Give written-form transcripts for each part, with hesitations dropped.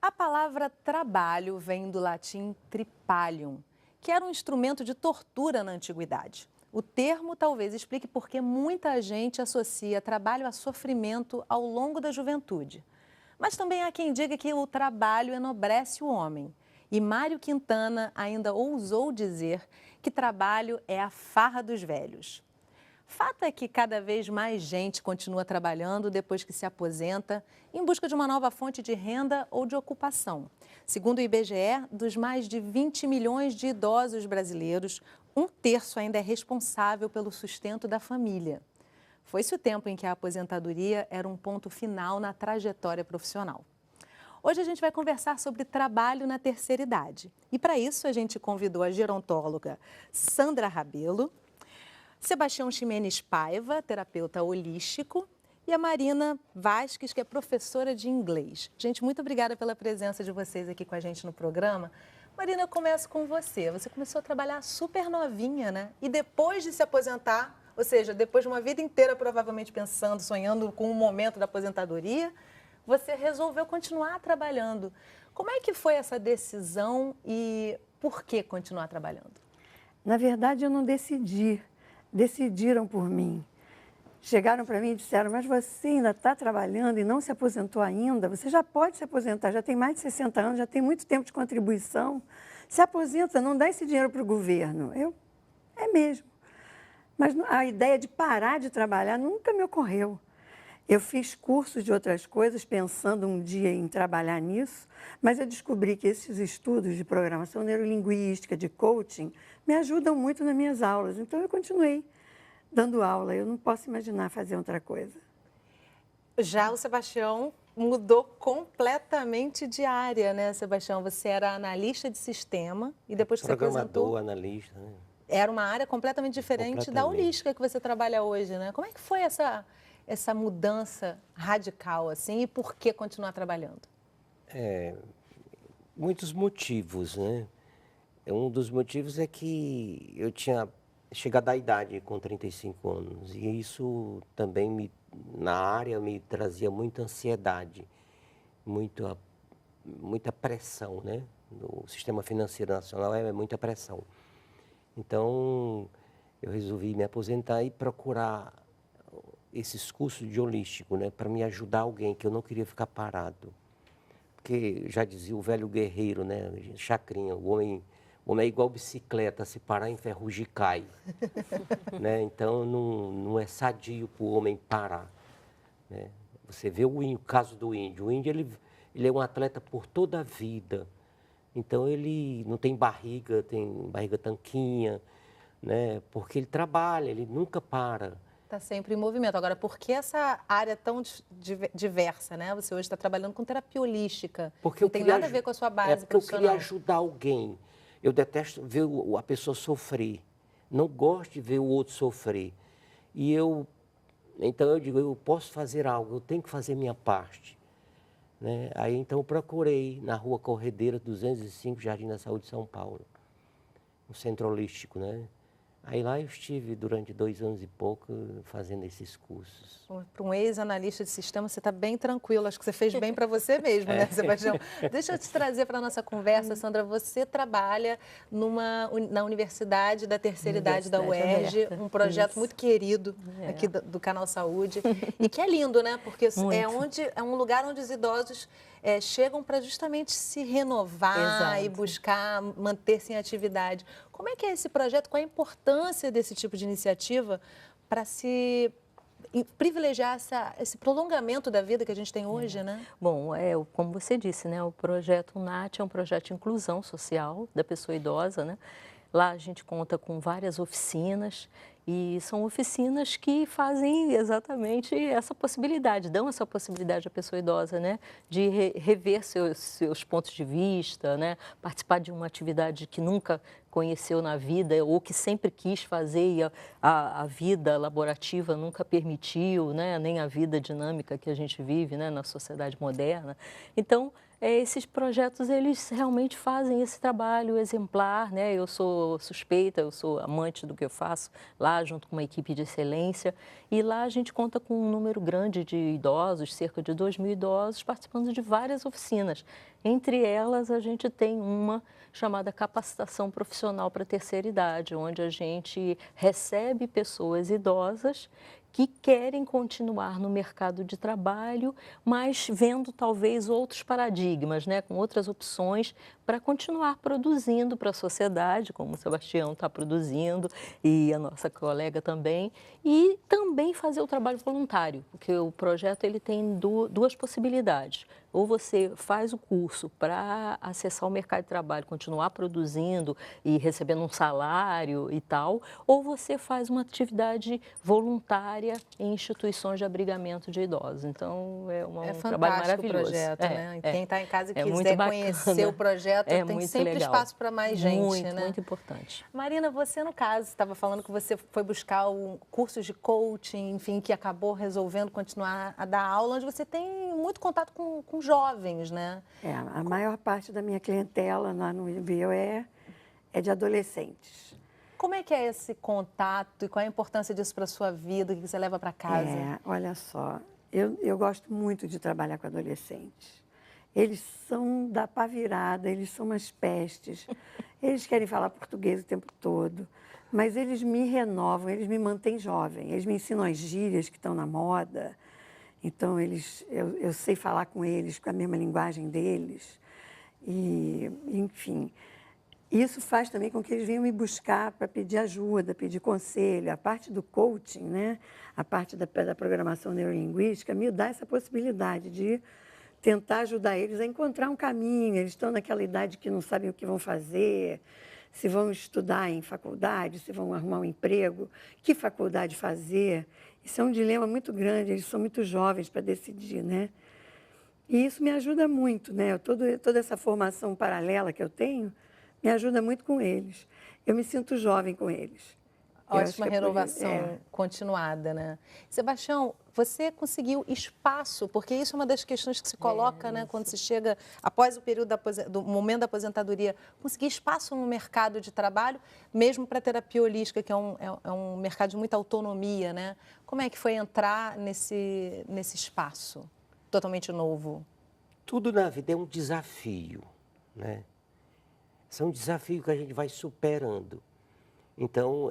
A palavra trabalho vem do latim tripalium, que era um instrumento de tortura na antiguidade. O termo talvez explique por que muita gente associa trabalho a sofrimento ao longo da juventude. Mas também há quem diga que o trabalho enobrece o homem. E Mário Quintana ainda ousou dizer que trabalho é a farra dos velhos. Fato é que cada vez mais gente continua trabalhando depois que se aposenta, em busca de uma nova fonte de renda ou de ocupação. Segundo o IBGE, dos mais de 20 milhões de idosos brasileiros, um terço ainda é responsável pelo sustento da família. Foi-se o tempo em que a aposentadoria era um ponto final na trajetória profissional. Hoje a gente vai conversar sobre trabalho na terceira idade. E para isso a gente convidou a gerontóloga Sandra Rabelo, Sebastião Ximenes Paiva, terapeuta holístico, e a Marina Vasques, que é professora de inglês. Gente, muito obrigada pela presença de vocês aqui com a gente no programa. Marina, eu começo com você. Você começou a trabalhar super novinha, né? E depois de se aposentar, ou seja, depois de uma vida inteira provavelmente pensando, sonhando com o momento da aposentadoria, você resolveu continuar trabalhando. Como é que foi essa decisão e por que continuar trabalhando? Na verdade, eu não decidi. Decidiram por mim. Chegaram para mim e disseram, mas você ainda está trabalhando e não se aposentou ainda? Você já pode se aposentar, já tem mais de 60 anos, já tem muito tempo de contribuição. Se aposenta, não dá esse dinheiro para o governo. É mesmo. Mas a ideia de parar de trabalhar nunca me ocorreu. Eu fiz cursos de outras coisas, pensando um dia em trabalhar nisso, mas eu descobri que esses estudos de programação neurolinguística, de coaching, me ajudam muito nas minhas aulas. Então, eu continuei dando aula. Eu não posso imaginar fazer outra coisa. Já o Sebastião mudou completamente de área, né, Sebastião? Você era analista de sistema e depois que você aposentou... Programador, analista, né? Era uma área completamente diferente da holística que você trabalha hoje, né? Como é que foi essa mudança radical, assim, e por que continuar trabalhando? Muitos motivos, né? Um dos motivos é que eu tinha chegado à idade com 35 anos e isso também na área me trazia muita ansiedade, muita pressão, né? No sistema financeiro nacional é muita pressão. Então, eu resolvi me aposentar e procurar esses cursos de holístico, né? Para me ajudar alguém, que eu não queria ficar parado. Porque já dizia o velho guerreiro, né? Chacrinha, o homem é igual bicicleta, se parar enferruja e cai. Né? Então, não é sadio para o homem parar. Né? Você vê o caso do índio. O índio, ele é um atleta por toda a vida. Então, ele não tem barriga tanquinha, né? Porque ele trabalha, ele nunca para. Está sempre em movimento. Agora, por que essa área tão diversa, né? Você hoje está trabalhando com terapia holística. Porque não tem nada a ver com a sua base porque eu profissional. queria ajudar alguém. Eu detesto ver a pessoa sofrer. Não gosto de ver o outro sofrer. Então eu digo, eu posso fazer algo, eu tenho que fazer minha parte. Né? Aí então eu procurei na Rua Corredeira 205, Jardim da Saúde, São Paulo. Um centro holístico, né? Aí lá eu estive durante 2 anos e pouco fazendo esses cursos. Para um ex-analista de sistema, você está bem tranquilo. Acho que você fez bem para você mesmo, né, Sebastião? Deixa eu te trazer para a nossa conversa, Sandra. Você trabalha na Universidade da Terceira Idade da UERJ, um projeto muito querido aqui do Canal Saúde. E que é lindo, né? Porque é um lugar onde os idosos chegam para justamente se renovar e buscar manter-se em atividade. Como é que é esse projeto? Qual a importância desse tipo de iniciativa para se privilegiar esse prolongamento da vida que a gente tem hoje, né? Bom, como você disse, né, o projeto NAT é um projeto de inclusão social da pessoa idosa, né? Lá a gente conta com várias oficinas e são oficinas que fazem exatamente essa possibilidade, dão essa possibilidade à pessoa idosa, né, de rever seus pontos de vista, né, participar de uma atividade que nunca conheceu na vida ou que sempre quis fazer e a vida laborativa nunca permitiu, né, nem a vida dinâmica que a gente vive, né, na sociedade moderna. Então, esses projetos, eles realmente fazem esse trabalho exemplar, né? Eu sou suspeita, eu sou amante do que eu faço lá, lá junto com uma equipe de excelência. E lá a gente conta com um número grande de idosos, cerca de 2.000 idosos, participando de várias oficinas. Entre elas, a gente tem uma chamada capacitação profissional para a terceira idade, onde a gente recebe pessoas idosas que querem continuar no mercado de trabalho, mas vendo talvez outros paradigmas, né, com outras opções para continuar produzindo para a sociedade, como o Sebastião está produzindo e a nossa colega também, e também fazer o trabalho voluntário, porque o projeto ele tem duas possibilidades. Ou você faz o curso para acessar o mercado de trabalho, continuar produzindo e recebendo um salário e tal, ou você faz uma atividade voluntária em instituições de abrigamento de idosos. Então, é um trabalho maravilhoso. O projeto, né? Quem está em casa e quiser muito conhecer o projeto, tem sempre legal. Espaço para mais gente, muito, né? Muito importante. Marina, você, no caso, estava falando que você foi buscar cursos de coaching, enfim, que acabou resolvendo continuar a dar aula, onde você tem muito contato com jovens, né? A maior parte da minha clientela lá no Bio é de adolescentes. Como é que é esse contato e qual é a importância disso para a sua vida, o que você leva para casa? Olha só, eu gosto muito de trabalhar com adolescentes. Eles são da pá virada, eles são umas pestes, eles querem falar português o tempo todo, mas eles me renovam, eles me mantêm jovem, eles me ensinam as gírias que estão na moda. Então, eu sei falar com eles com a mesma linguagem deles. E, enfim, isso faz também com que eles venham me buscar para pedir ajuda, pedir conselho. A parte do coaching, né? A parte da programação neurolinguística, me dá essa possibilidade de tentar ajudar eles a encontrar um caminho. Eles estão naquela idade que não sabem o que vão fazer, se vão estudar em faculdade, se vão arrumar um emprego, que faculdade fazer. Isso é um dilema muito grande, eles são muito jovens para decidir, né? E isso me ajuda muito, né? Toda essa formação paralela que eu tenho me ajuda muito com eles. Eu me sinto jovem com eles. Ótima renovação continuada, né? Sebastião, você conseguiu espaço, porque isso é uma das questões que se coloca, né? Quando se chega, após o período do momento da aposentadoria, conseguir espaço no mercado de trabalho, mesmo para a terapia holística, que é um mercado de muita autonomia, né? Como é que foi entrar nesse espaço totalmente novo? Tudo na vida é um desafio, né? São desafios que a gente vai superando. Então,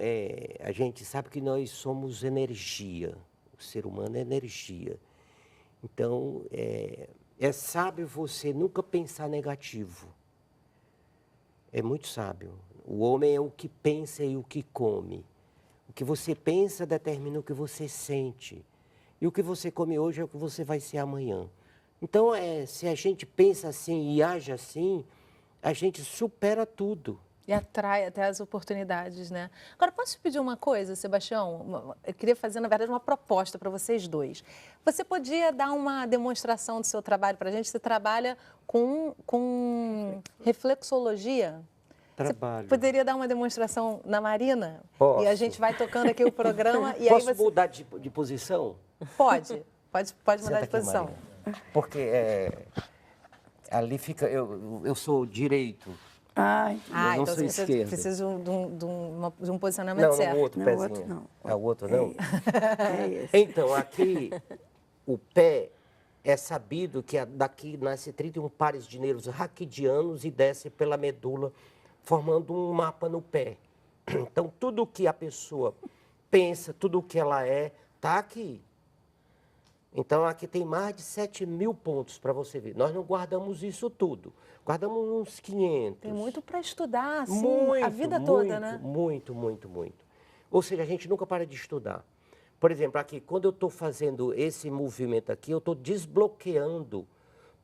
a gente sabe que nós somos energia, o ser humano é energia. Então, é sábio você nunca pensar negativo. É muito sábio. O homem é o que pensa e o que come. O que você pensa determina o que você sente. E o que você come hoje é o que você vai ser amanhã. Então, se a gente pensa assim e age assim, a gente supera tudo. E atrai até as oportunidades, né? Agora, posso te pedir uma coisa, Sebastião? Eu queria fazer, na verdade, uma proposta para vocês dois. Você podia dar uma demonstração do seu trabalho para a gente? Você trabalha com reflexologia? Trabalho. Você poderia dar uma demonstração na Marina? Posso. E a gente vai tocando aqui o programa. E Posso aí você... mudar de posição? Pode mudar de posição. Marina. Porque ali fica... Eu sou direito. Ai, eu não então sou você esquerdo. precisa de um posicionamento certo. Não, o outro não, pezinho. o outro não. É o outro não? É esse. Então, aqui, o pé é sabido que daqui nasce 31 pares de nervos raquidianos e desce pela medula, formando um mapa no pé. Então, tudo que a pessoa pensa, tudo que ela está aqui. Então, aqui tem mais de 7.000 pontos para você ver. Nós não guardamos isso tudo. Guardamos uns 500. Tem muito para estudar, assim, Muito, a vida toda, né? Muito. Ou seja, a gente nunca para de estudar. Por exemplo, aqui, quando eu estou fazendo esse movimento aqui, eu estou desbloqueando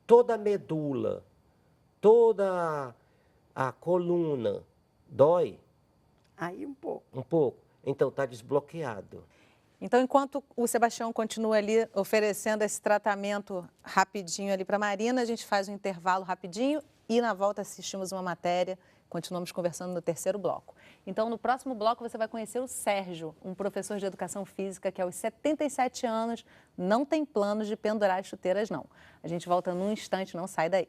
toda a medula, toda a coluna. Dói? Aí um pouco. Um pouco. Então, está desbloqueado. Então, enquanto o Sebastião continua ali oferecendo esse tratamento rapidinho ali para a Marina, a gente faz um intervalo rapidinho e na volta assistimos uma matéria, continuamos conversando no terceiro bloco. Então, no próximo bloco você vai conhecer o Sérgio, um professor de educação física que aos 77 anos não tem planos de pendurar as chuteiras, não. A gente volta num instante, não sai daí.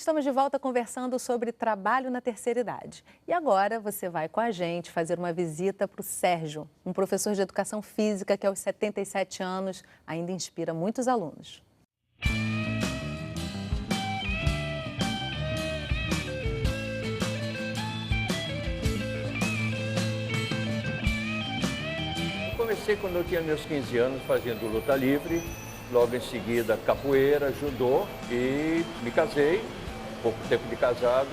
Estamos de volta conversando sobre trabalho na terceira idade. E agora você vai com a gente fazer uma visita para o Sérgio, um professor de educação física que aos 77 anos ainda inspira muitos alunos. Comecei quando eu tinha meus 15 anos fazendo luta livre, logo em seguida capoeira, judô e me casei, pouco tempo de casado,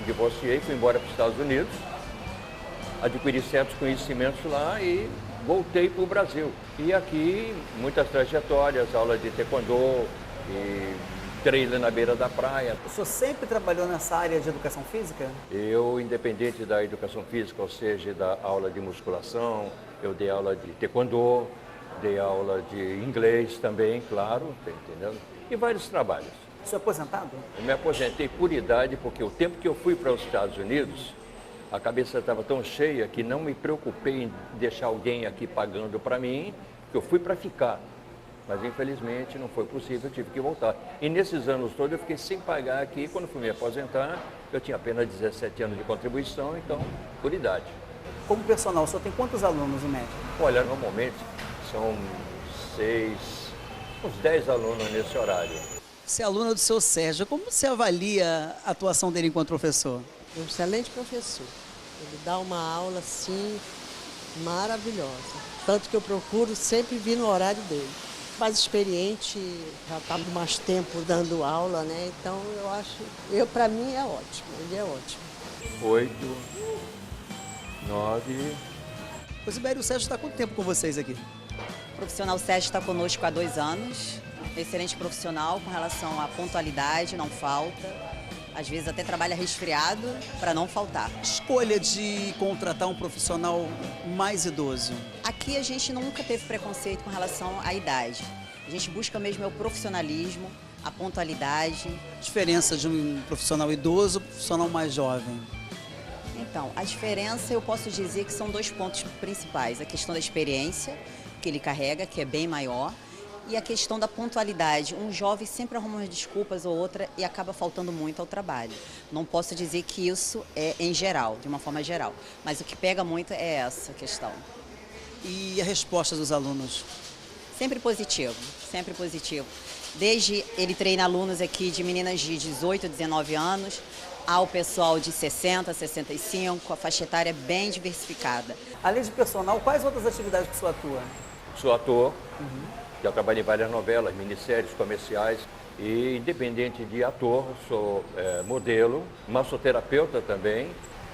divorciei, fui embora para os Estados Unidos, adquiri certos conhecimentos lá e voltei para o Brasil. E aqui muitas trajetórias, aula de taekwondo e trailer na beira da praia. O senhor sempre trabalhou nessa área de educação física? Eu, independente da educação física, ou seja, da aula de musculação, eu dei aula de taekwondo, dei aula de inglês também, claro, tá entendendo? E vários trabalhos. O senhor é aposentado? Eu me aposentei por idade, porque o tempo que eu fui para os Estados Unidos, a cabeça estava tão cheia que não me preocupei em deixar alguém aqui pagando para mim, que eu fui para ficar. Mas, infelizmente, não foi possível, eu tive que voltar. E nesses anos todos eu fiquei sem pagar aqui. Quando fui me aposentar, eu tinha apenas 17 anos de contribuição, então, por idade. Como personal, o senhor tem quantos alunos em média? Olha, normalmente são uns 10 alunos nesse horário. Você é aluna do seu Sérgio, como você avalia a atuação dele enquanto professor? É um excelente professor. Ele dá uma aula, assim, maravilhosa. Tanto que eu procuro sempre vir no horário dele. Mais experiente, já está mais tempo dando aula, né? Então, para mim é ótimo, ele é ótimo. 8, 9... O Zibério, o Sérgio está há quanto tempo com vocês aqui? O profissional Sérgio está conosco há 2 anos. Excelente profissional com relação à pontualidade, não falta. Às vezes até trabalha resfriado para não faltar. Escolha de contratar um profissional mais idoso. Aqui a gente nunca teve preconceito com relação à idade. A gente busca mesmo o profissionalismo, a pontualidade. Diferença de um profissional idoso para um profissional mais jovem? Então, a diferença eu posso dizer que são 2 pontos principais. A questão da experiência que ele carrega, que é bem maior, e a questão da pontualidade. Um jovem sempre arruma umas desculpas ou outra e acaba faltando muito ao trabalho. Não posso dizer que isso é em geral, de uma forma geral, mas o que pega muito é essa questão. E a resposta dos alunos? Sempre positivo, sempre positivo. Desde ele treina alunos aqui de meninas de 18, 19 anos, ao pessoal de 60, 65, a faixa etária é bem diversificada. Além de personal, quais outras atividades que o senhor atua? Sou ator, já trabalhei em várias novelas, minisséries, comerciais. E independente de ator, sou modelo, massoterapeuta também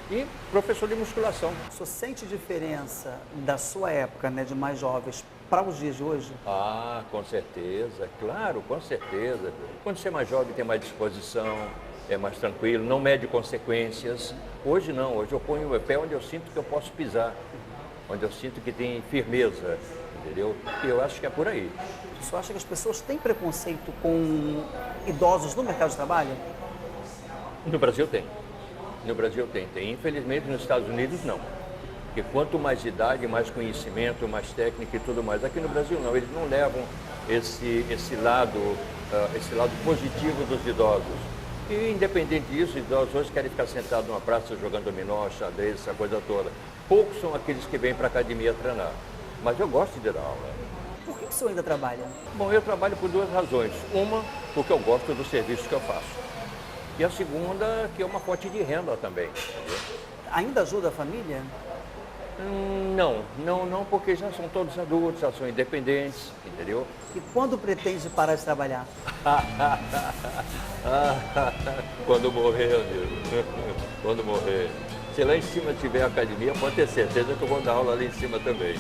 e professor de musculação. O senhor sente diferença da sua época, né, de mais jovens, para os dias de hoje? Ah, com certeza, claro, com certeza. Quando você é mais jovem, tem mais disposição, é mais tranquilo, não mede consequências. Hoje não, hoje eu ponho o pé onde eu sinto que eu posso pisar, onde eu sinto que tem firmeza, entendeu? E eu acho que é por aí. O senhor acha que as pessoas têm preconceito com idosos no mercado de trabalho? No Brasil tem. No Brasil tem. Infelizmente, nos Estados Unidos, não. Porque quanto mais idade, mais conhecimento, mais técnica e tudo mais. Aqui no Brasil, não. Eles não levam esse lado positivo dos idosos. E, independente disso, os idosos hoje querem ficar sentados numa praça jogando dominó, xadrez, essa coisa toda. Poucos são aqueles que vêm para a academia treinar. Mas eu gosto de dar aula. Por que o senhor ainda trabalha? Bom, eu trabalho por 2 razões. Uma, porque eu gosto do serviço que eu faço. E a segunda, que é uma fonte de renda também. Ainda ajuda a família? Não, porque já são todos adultos, já são independentes, entendeu? E quando pretende parar de trabalhar? Quando morrer, amigo. Quando morrer. Se lá em cima tiver academia, pode ter certeza que eu vou dar aula lá em cima também.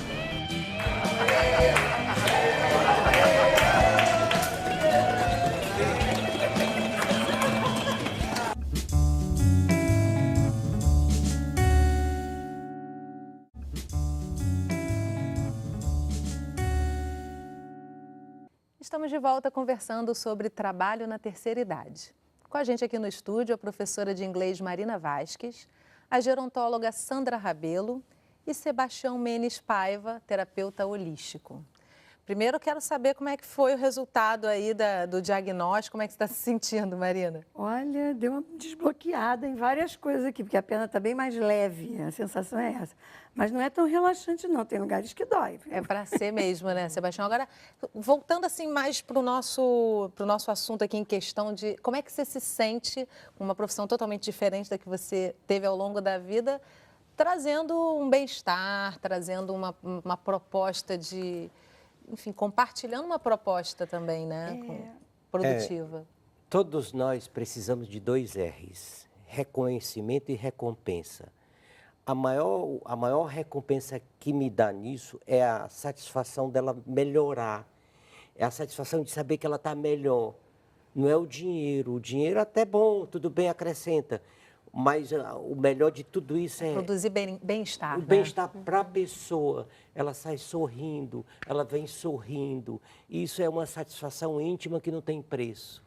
Estamos de volta conversando sobre trabalho na terceira idade. Com a gente aqui no estúdio a professora de inglês Marina Vasques, a gerontóloga Sandra Rabelo e Sebastião Menes Paiva, terapeuta holístico. Primeiro eu quero saber como é que foi o resultado aí do diagnóstico, como é que você está se sentindo, Marina? Olha, deu uma desbloqueada em várias coisas aqui, porque a perna está bem mais leve, a sensação é essa. Mas não é tão relaxante, não, tem lugares que dói. Viu? É para ser mesmo, né, Sebastião? Agora, voltando assim mais para o nosso assunto aqui em questão de como é que você se sente com uma profissão totalmente diferente da que você teve ao longo da vida, trazendo um bem-estar, trazendo uma proposta de... Enfim, compartilhando uma proposta também, né, produtiva. Todos nós precisamos de 2 R's, reconhecimento e recompensa. A maior recompensa que me dá nisso é a satisfação dela melhorar, é a satisfação de saber que ela está melhor. Não é o dinheiro é até bom, tudo bem, acrescenta. Mas o melhor de tudo isso é... Produzir bem-estar. O bem-estar para a pessoa. Ela sai sorrindo, ela vem sorrindo. E isso é uma satisfação íntima que não tem preço.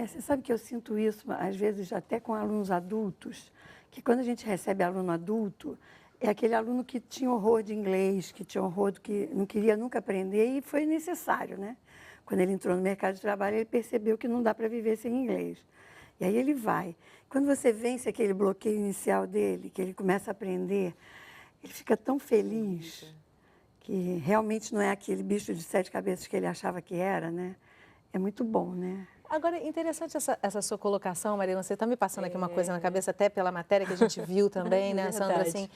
Você sabe que eu sinto isso, às vezes, até com alunos adultos, que quando a gente recebe aluno adulto, é aquele aluno que tinha horror de inglês, que tinha horror do que não queria nunca aprender e foi necessário, né? Quando ele entrou no mercado de trabalho, ele percebeu que não dá para viver sem inglês. E aí ele vai. Quando você vence aquele bloqueio inicial dele, que ele começa a aprender, ele fica tão feliz que realmente não é aquele bicho de 7 cabeças que ele achava que era, né? É muito bom, né? Agora, interessante essa sua colocação, Marina. Você está me passando aqui uma coisa na cabeça, até pela matéria que a gente viu também, né, Sandra? Assim,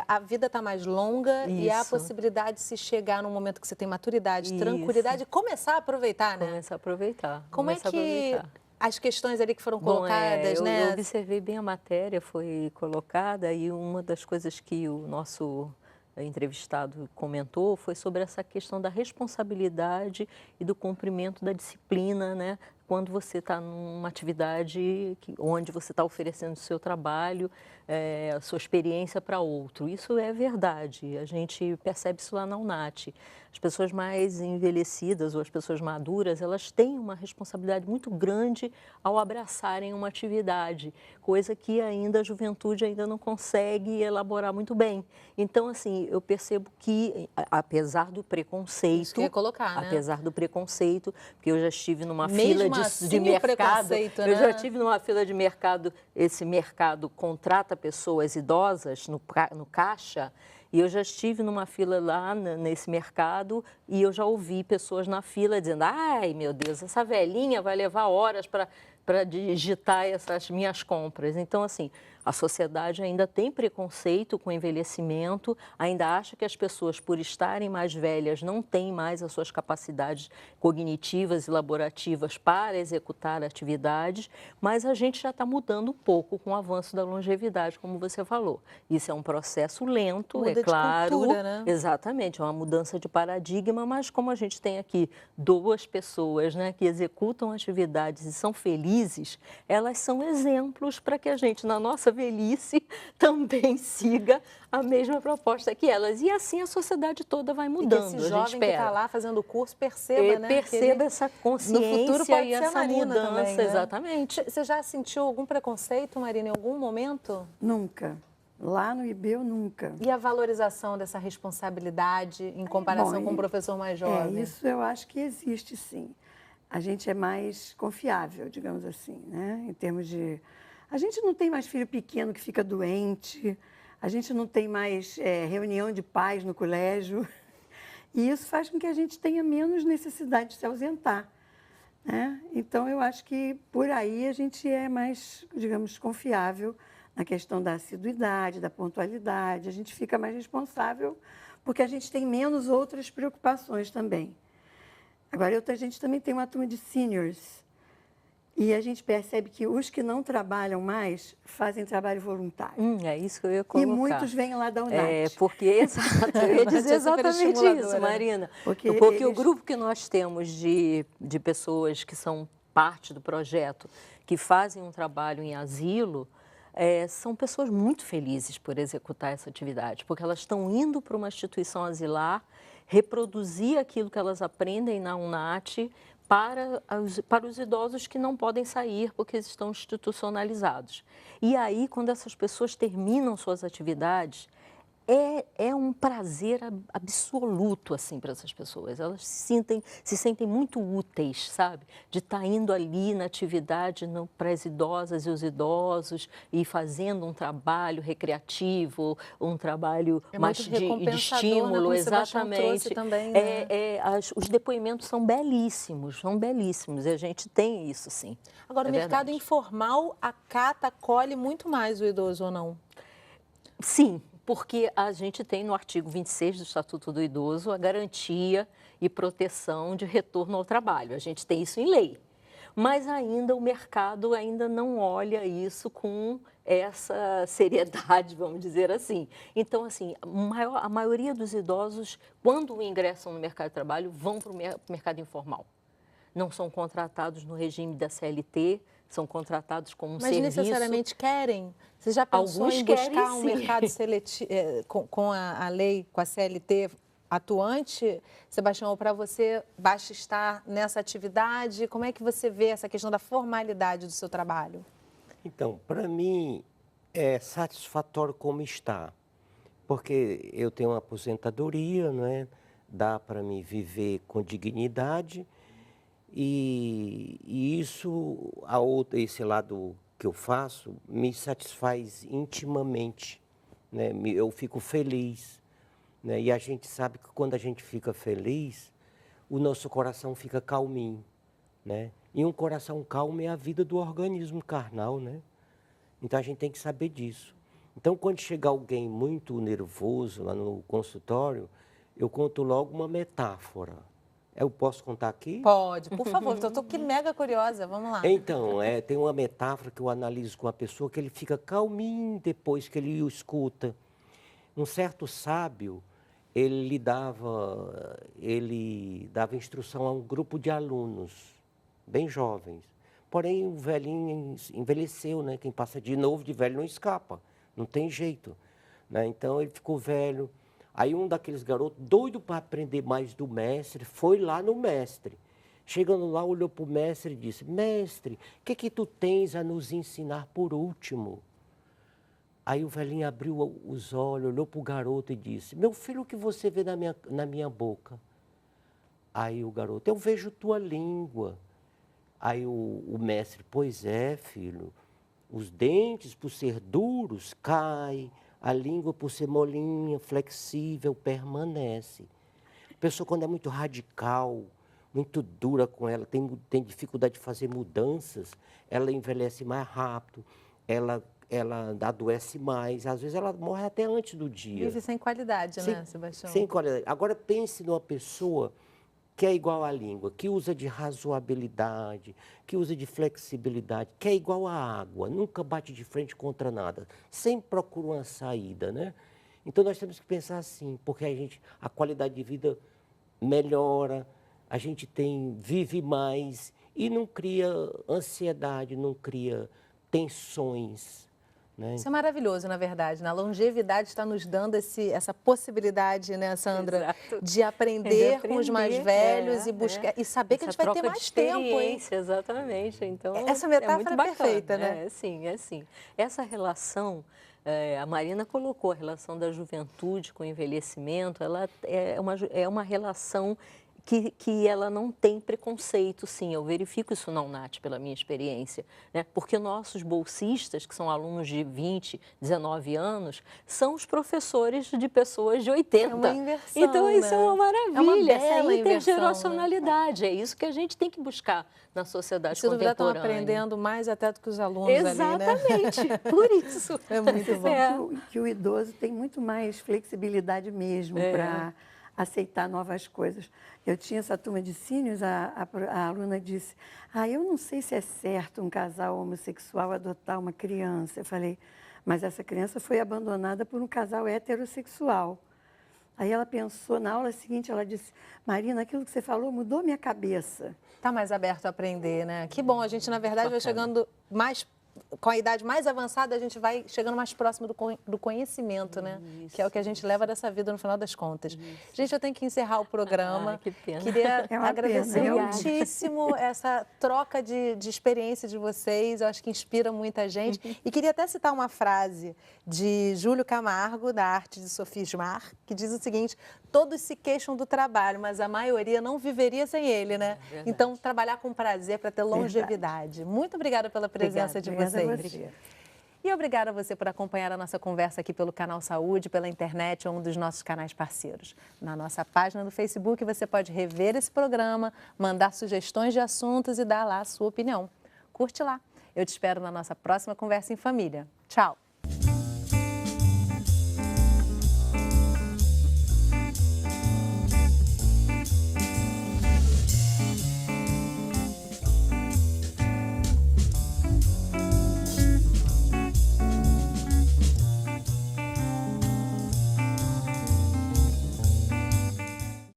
a vida está mais longa e há a possibilidade de se chegar num momento que você tem maturidade, tranquilidade e começar a aproveitar, né? Começar a aproveitar. Como é que as questões ali que foram colocadas, né? Eu observei bem a matéria, foi colocada e uma das coisas que o nosso entrevistado comentou foi sobre essa questão da responsabilidade e do cumprimento da disciplina, né? Quando você está numa atividade onde você está oferecendo o seu trabalho, a sua experiência para outro. Isso é verdade, a gente percebe isso lá na UNAT. As pessoas mais envelhecidas ou as pessoas maduras, elas têm uma responsabilidade muito grande ao abraçarem uma atividade, coisa que ainda a juventude ainda não consegue elaborar muito bem. Então, assim, eu percebo que, apesar do preconceito... Isso que eu ia colocar, né? Apesar do preconceito, porque eu já estive numa fila de mercado, né? Eu já estive numa fila de mercado, esse mercado contrata pessoas idosas no caixa, e eu já estive numa fila lá nesse mercado e eu já ouvi pessoas na fila dizendo: ai, meu Deus, essa velhinha vai levar horas para digitar essas minhas compras. Então, assim, a sociedade ainda tem preconceito com o envelhecimento, ainda acha que as pessoas, por estarem mais velhas, não têm mais as suas capacidades cognitivas e laborativas para executar atividades, mas a gente já está mudando um pouco com o avanço da longevidade, como você falou. Isso é um processo lento, Muda é claro. de cultura, né? Exatamente, é uma mudança de paradigma, mas como a gente tem aqui 2 pessoas, né, que executam atividades e são felizes, elas são exemplos para que a gente, na nossa velhice, também siga a mesma proposta que elas. E assim a sociedade toda vai mudando. E que esse jovem que está lá fazendo o curso perceba, né? Perceba essa consciência no futuro pode e ser essa mudança. também, né? Exatamente. Você já sentiu algum preconceito, Marina, em algum momento? Nunca. Lá no IBEU, nunca. E a valorização dessa responsabilidade em comparação com o professor mais jovem? Isso eu acho que existe, sim. A gente é mais confiável, digamos assim, né? Em termos de... A gente não tem mais filho pequeno que fica doente, a gente não tem mais reunião de pais no colégio. E isso faz com que a gente tenha menos necessidade de se ausentar, né? Então, eu acho que por aí a gente é mais, digamos, confiável na questão da assiduidade, da pontualidade. A gente fica mais responsável porque a gente tem menos outras preocupações também. Agora, a gente também tem uma turma de seniors e a gente percebe que os que não trabalham mais fazem trabalho voluntário. É isso que eu ia colocar. E muitos vêm lá da UNAT. Porque, exato, eu ia dizer exatamente isso, Marina. Porque o grupo que nós temos de pessoas que são parte do projeto, que fazem um trabalho em asilo, são pessoas muito felizes por executar essa atividade, porque elas estão indo para uma instituição asilar, reproduzir aquilo que elas aprendem na UNAT para os idosos que não podem sair porque eles estão institucionalizados. E aí, quando essas pessoas terminam suas atividades, é um prazer absoluto, assim, para essas pessoas. Elas se sentem muito úteis, sabe? De estar indo ali na atividade para as idosas e os idosos e fazendo um trabalho recreativo, um trabalho mais de estímulo, né? Como exatamente. trouxe também, né? Os depoimentos são belíssimos, e a gente tem isso, sim. Agora, o mercado informal acata, acolhe muito mais o idoso, ou não? Sim, porque a gente tem no artigo 26 do Estatuto do Idoso a garantia e proteção de retorno ao trabalho. A gente tem isso em lei. Mas ainda o mercado ainda não olha isso com essa seriedade, vamos dizer assim. Então, assim, a maioria dos idosos, quando ingressam no mercado de trabalho, vão para o mercado informal. Não são contratados no regime da CLT, são contratados como um serviço. Mas necessariamente querem? Você já pensou Alguns em buscar querem, um sim. mercado seletivo, com a lei, com a CLT atuante, Sebastião, ou para você basta estar nessa atividade? Como é que você vê essa questão da formalidade do seu trabalho? Então, para mim, é satisfatório como está, porque eu tenho uma aposentadoria, não é? Dá para mim viver com dignidade e isso, esse lado que eu faço, me satisfaz intimamente, né? Eu fico feliz, né? E a gente sabe que quando a gente fica feliz, o nosso coração fica calminho, né? E um coração calmo é a vida do organismo carnal, né? Então a gente tem que saber disso. Então quando chega alguém muito nervoso lá no consultório, eu conto logo uma metáfora. Eu posso contar aqui? Pode, por favor, estou aqui mega curiosa, vamos lá. Então, tem uma metáfora que eu analiso com a pessoa que ele fica calminho depois que ele o escuta. Um certo sábio, ele dava instrução a um grupo de alunos, bem jovens. Porém, o velhinho envelheceu, né? Quem passa de novo, de velho, não escapa. Não tem jeito, né? Então, ele ficou velho. Aí, um daqueles garotos, doido para aprender mais do mestre, foi lá no mestre. Chegando lá, olhou para o mestre e disse: mestre, o que tu tens a nos ensinar por último? Aí o velhinho abriu os olhos, olhou para o garoto e disse: meu filho, o que você vê na minha boca? Aí o garoto: eu vejo tua língua. Aí o mestre: pois é, filho, os dentes, por ser duros, caem, a língua, por ser molinha, flexível, permanece. A pessoa, quando é muito radical, muito dura com ela, tem dificuldade de fazer mudanças, ela envelhece mais rápido, ela adoece mais, às vezes ela morre até antes do dia. Vive sem qualidade, né, Sebastião? Sem qualidade. Agora pense numa pessoa que é igual à língua, que usa de razoabilidade, que usa de flexibilidade, que é igual à água, nunca bate de frente contra nada, sempre procura uma saída, né? Então nós temos que pensar assim, porque a qualidade de vida melhora, a gente vive mais e não cria ansiedade, não cria tensões, né? Isso é maravilhoso, na verdade, né? A longevidade está nos dando essa possibilidade, né, Sandra, de aprender com os mais velhos e buscar e saber que a gente vai ter mais tempo, hein? Exatamente. Então, essa metáfora é perfeita, né? É sim. Essa relação, a Marina colocou, a relação da juventude com o envelhecimento, ela é uma relação que ela não tem preconceito, sim. Eu verifico isso na UNAT, pela minha experiência, né? Porque nossos bolsistas, que são alunos de 20, 19 anos, são os professores de pessoas de 80. É uma inversão, então, isso né? é uma maravilha. É uma bela intergeracionalidade. Né? É isso que a gente tem que buscar na sociedade contemporânea. Estão aprendendo mais até do que os alunos Exatamente, ali, né? Por isso. É muito bom. Que o idoso tem muito mais flexibilidade mesmo para aceitar novas coisas. Eu tinha essa turma de sínios, a aluna disse: eu não sei se é certo um casal homossexual adotar uma criança. Eu falei: mas essa criança foi abandonada por um casal heterossexual. Aí ela pensou, na aula seguinte, ela disse: Marina, aquilo que você falou mudou minha cabeça. Está mais aberto a aprender, né? Que bom, a gente, na verdade, vai chegando mais com a idade mais avançada, a gente vai chegando mais próximo do conhecimento, né? Que é o que a gente leva dessa vida no final das contas. Gente, eu tenho que encerrar o programa. Que pena. Queria agradecer pena. muitíssimo essa troca de experiência de vocês. Eu acho que inspira muita gente. E queria até citar uma frase de Júlio Camargo, da Arte de Sofismar, que diz o seguinte: todos se queixam do trabalho, mas a maioria não viveria sem ele, né? Então, trabalhar com prazer para ter longevidade. Muito obrigada pela presença de vocês. E obrigada a você por acompanhar a nossa conversa aqui pelo Canal Saúde, pela internet ou um dos nossos canais parceiros. Na nossa página do Facebook você pode rever esse programa, mandar sugestões de assuntos e dar lá a sua opinião. Curte lá. Eu te espero na nossa próxima Conversa em Família. Tchau!